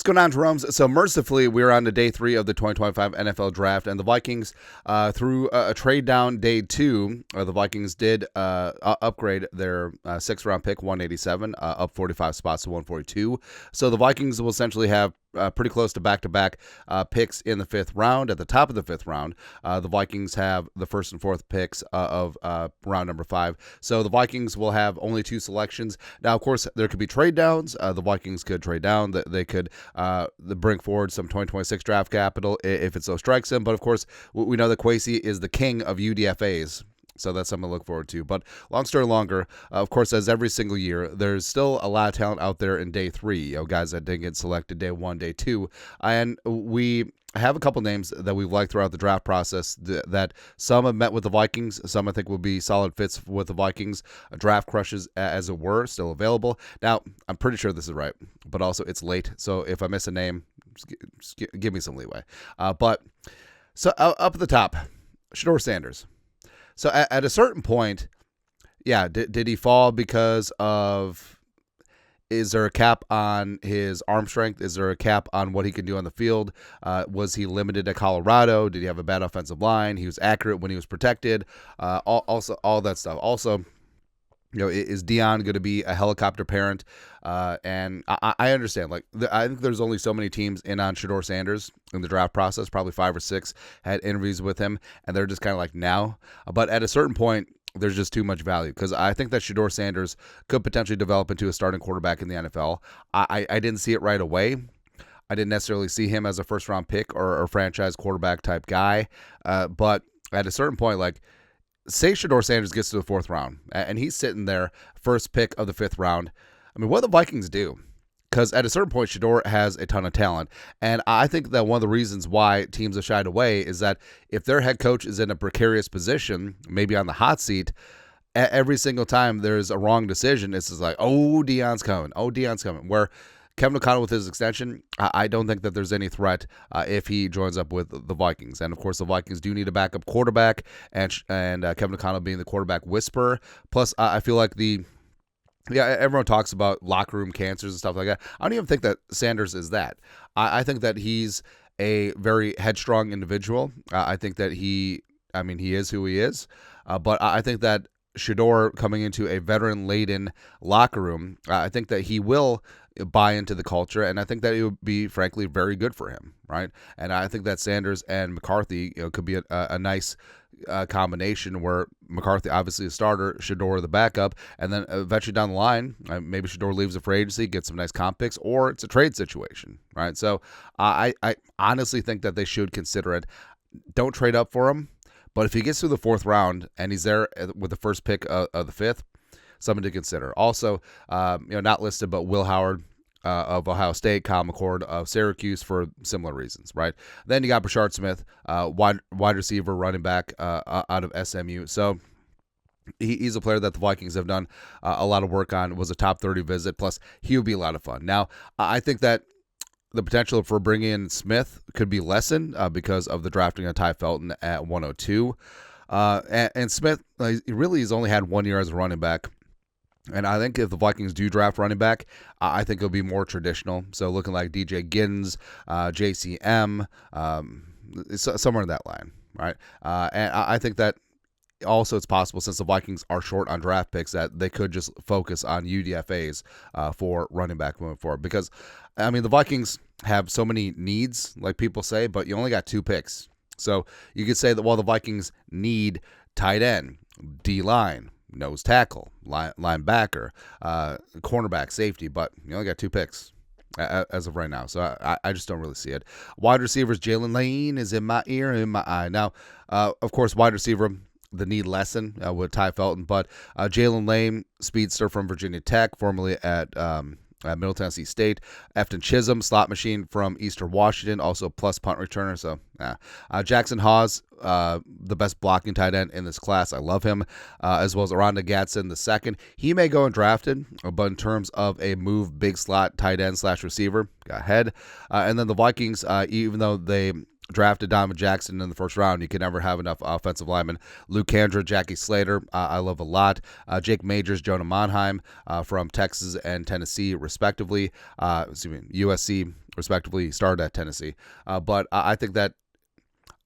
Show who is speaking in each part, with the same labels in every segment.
Speaker 1: going on, Jerome? So mercifully, we're on to day 3 of the 2025 NFL Draft, and the Vikings, through a trade down day 2, the Vikings did upgrade their 6th-round pick, 187, up 45 spots to 142. So the Vikings will essentially have pretty close to back-to-back picks in the 5th round. At the top of the 5th round, the Vikings have the 1st and 4th picks of round number 5. So the Vikings will have only 2 selections. Now, of course, there could be trade downs. The Vikings could trade down. They could bring forward some 2026 draft capital if it so strikes them. But, of course, we know that Kwesi is the king of UDFAs. So that's something to look forward to. But long story longer, of course, as every single year, there's still a lot of talent out there in day 3. Guys that didn't get selected day 1, day 2. And we have a couple names that we've liked throughout the draft process that some have met with the Vikings. Some I think will be solid fits with the Vikings. Draft crushes, as it were, still available. Now, I'm pretty sure this is right, but also it's late. So if I miss a name, just give me some leeway. But so up at the top, Shedeur Sanders. So at a certain point, yeah, did he fall because of, is there a cap on his arm strength? Is there a cap on what he can do on the field? Was he limited at Colorado? Did he have a bad offensive line? He was accurate when he was protected. Also, all that stuff. Also, is Deion going to be a helicopter parent? And I understand. I think there's only so many teams in on Shedeur Sanders in the draft process. Probably 5 or 6 had interviews with him, and they're just kind of like now. But at a certain point, there's just too much value because I think that Shedeur Sanders could potentially develop into a starting quarterback in the NFL. I didn't see it right away. I didn't necessarily see him as a first-round pick or a franchise quarterback type guy. But at a certain point, say Shedeur Sanders gets to the 4th round, and he's sitting there, first pick of the 5th round. I mean, what do the Vikings do? Because at a certain point, Shedeur has a ton of talent. And I think that one of the reasons why teams have shied away is that if their head coach is in a precarious position, maybe on the hot seat, every single time there's a wrong decision, it's just like, oh, Deion's coming. Oh, Deion's coming. Where Kevin O'Connell with his extension, I don't think that there's any threat if he joins up with the Vikings. And, of course, the Vikings do need a backup quarterback, and Kevin O'Connell being the quarterback whisperer. Plus, I feel like everyone talks about locker room cancers and stuff like that. I don't even think that Sanders is that. I think that he's a very headstrong individual. I think that he is who he is. But I think that Shedeur coming into a veteran-laden locker room, I think that he will buy into the culture, and I think that it would be, frankly, very good for him, right? And I think that Sanders and McCarthy could be a nice combination where McCarthy obviously a starter, Shedeur the backup, and then eventually down the line, maybe Shedeur leaves the free agency, gets some nice comp picks, or it's a trade situation, right? So I honestly think that they should consider it. Don't trade up for him, but if he gets through the 4th round and he's there with the first pick of the 5th, something to consider. Also, not listed, but Will Howard of Ohio State, Kyle McCord of Syracuse for similar reasons, right? Then you got Brashard Smith, wide receiver, running back out of SMU. So he's a player that the Vikings have done a lot of work on. It was a top 30 visit. Plus, he would be a lot of fun. Now, I think that the potential for bringing in Smith could be lessened because of the drafting of Ty Felton at 102. And Smith, he really has only had 1 year as a running back. And I think if the Vikings do draft running back, I think it'll be more traditional. So looking like DJ Giddens, JCM, somewhere in that line, right? And I think that also it's possible, since the Vikings are short on draft picks, that they could just focus on UDFAs for running back moving forward. Because, I mean, the Vikings have so many needs, like people say, but you only got 2 picks. So you could say that, well, the Vikings need tight end, D-line, nose tackle, linebacker, cornerback, safety, but you only got 2 picks as of right now. So I just don't really see it. Wide receivers, Jalen Lane is in my ear and in my eye. Now, of course, wide receiver, the need lessen with Ty Felton, but Jalen Lane, speedster from Virginia Tech, formerly at Middle Tennessee State. Efton Chisholm, slot machine from Eastern Washington, also plus punt returner. So, Jackson Hawes, the best blocking tight end in this class. I love him, as well as Aranda Gadsden the second. He may go undrafted, but in terms of a move, big slot tight end / receiver, got ahead. And then the Vikings, even though they drafted Donovan Jackson in the first round. You can never have enough offensive linemen. Luke Kandra, Jackie Slater, I love a lot. Jake Majors, Jonah Monheim from Texas and Tennessee, respectively. USC, respectively, started at Tennessee. But I think that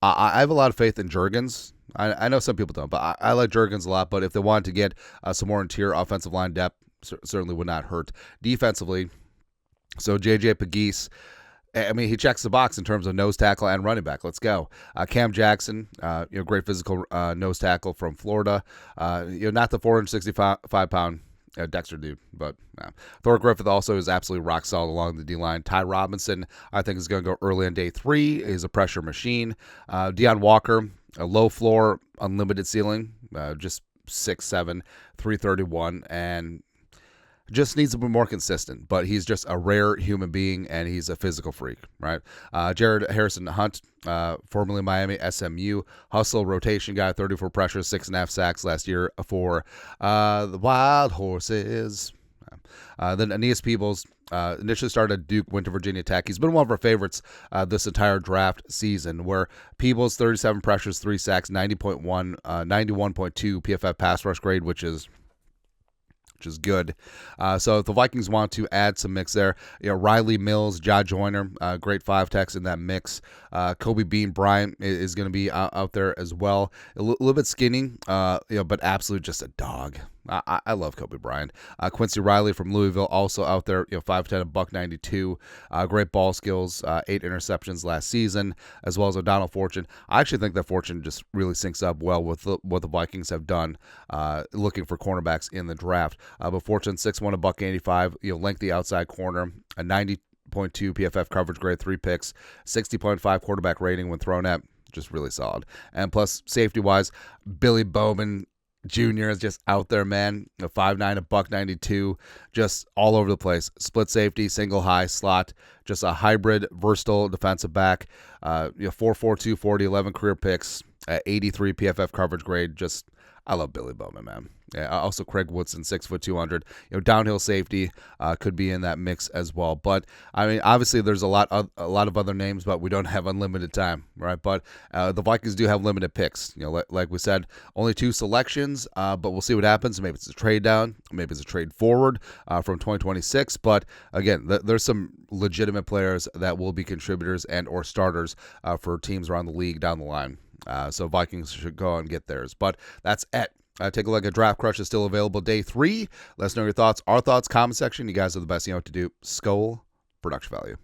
Speaker 1: I have a lot of faith in Juergens. I know some people don't, but I like Juergens a lot. But if they wanted to get some more interior offensive line depth, certainly would not hurt. Defensively, so J.J. Pegues, I mean, he checks the box in terms of nose tackle and running back. Let's go. Cam Jackson, great physical nose tackle from Florida. Not the 465-pound Dexter dude, but Thor Griffith also is absolutely rock solid along the D-line. Ty Robinson, I think, is going to go early on day 3. He's a pressure machine. Deion Walker, a low floor, unlimited ceiling, just 6'7", 331, and just needs to be more consistent, but he's just a rare human being, and he's a physical freak, right? Jared Harrison Hunt, formerly Miami, SMU, hustle rotation guy, 34 pressures, 6.5 sacks last year for the Wild Horses. Then Aeneas Peebles, initially started at Duke, went to Virginia Tech. He's been one of our favorites this entire draft season, where Peebles, 37 pressures, 3 sacks, 90.1, 91.2 PFF pass rush grade, which is good. So if the Vikings want to add some mix there, Riley Mills, Ja Joyner, great 5 techs in that mix. Kobe Bean Bryant is going to be out there as well. A little bit skinny, but absolutely just a dog. I love Kobe Bryant. Quincy Riley from Louisville also out there, 5'10", $192. Great ball skills, 8 interceptions last season, as well as O'Donnell Fortune. I actually think that Fortune just really syncs up well with what the Vikings have done, looking for cornerbacks in the draft. But Fortune, 6'1", $185, lengthy outside corner, a 90.2 PFF coverage grade, 3 picks, 60.5 quarterback rating when thrown at, just really solid. And plus, safety-wise, Billy Bowman Jr. is just out there, man. 5'9", $192, just all over the place. Split safety, single high, slot, just a hybrid, versatile defensive back. 4.42, 40, 11 career picks, 83 PFF coverage grade. Just, I love Billy Bowman, man. Yeah, also Craig Woodson, 6', 200. Downhill safety could be in that mix as well. But I mean, obviously, there's a lot of other names, but we don't have unlimited time, right? But the Vikings do have limited picks. Like we said, only 2 selections. But we'll see what happens. Maybe it's a trade down, maybe it's a trade forward from 2026. But again, there's some legitimate players that will be contributors and or starters for teams around the league down the line. So Vikings should go and get theirs. But that's it. Take a look at Draft Crush is still available day 3. Let us know your thoughts. Our thoughts, comment section. You guys are the best. You know what to do. Skull, production value.